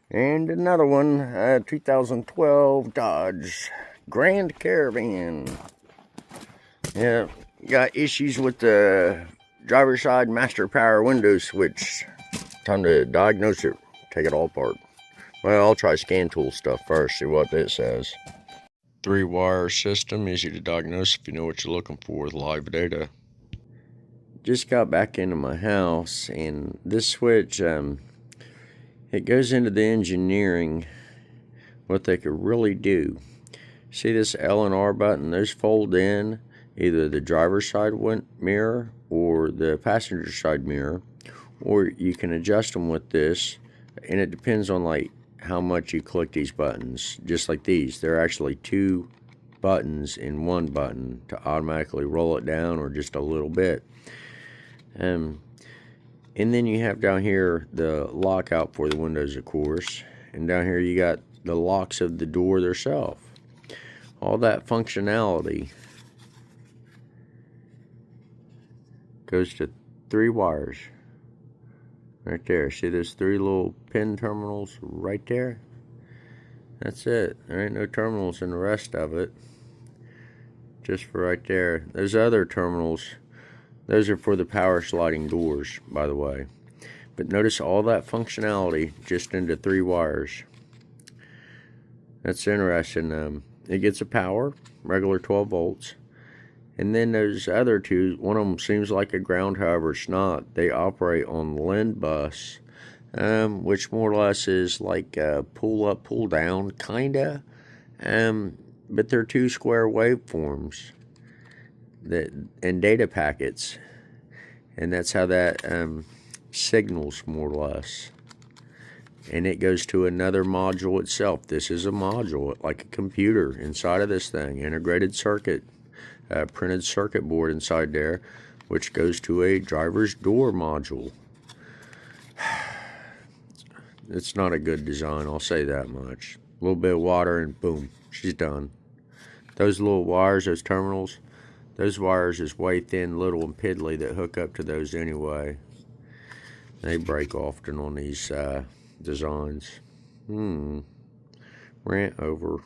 And another one, 2012 Dodge Grand Caravan. Yeah, got issues with the driver's side master power window switch. Time to diagnose it, take it all apart. Well, I'll try scan tool stuff first, see what it says. 3-wire system, easy to diagnose if you know what you're looking for with live data. Just got back into my house, and this switch, it goes into the engineering, what they could really do. See this L and R button? Those fold in either the driver's side mirror or the passenger side mirror, or you can adjust them with this, and it depends on like how much you click these buttons. Just like these, they're actually 2 buttons in 1 button to automatically roll it down or just a little bit. And then you have down here the lockout for the windows, of course, and down here you got the locks of the door themselves. All that functionality goes to 3 wires right there. See those 3 little pin terminals right there? That's it. There ain't no terminals in the rest of it, just for right there. Those other terminals, those are for the power sliding doors, by the way. But notice all that functionality just into 3 wires. That's interesting. It gets a power, regular 12 volts. And then those other 2, one of them seems like a ground, however it's not. They operate on LIN bus, which more or less is like pull up, pull down, kinda. But they're 2 square waveforms and data packets. And that's how that signals, more or less. And it goes to another module itself. This is a module, like a computer inside of this thing, integrated circuit, printed circuit board inside there, which goes to a driver's door module. It's not a good design, I'll say that much. A little bit of water and boom, she's done. Those little wires, those terminals, those wires is way thin, little, and piddly that hook up to those anyway. They break often on these designs. Rant over.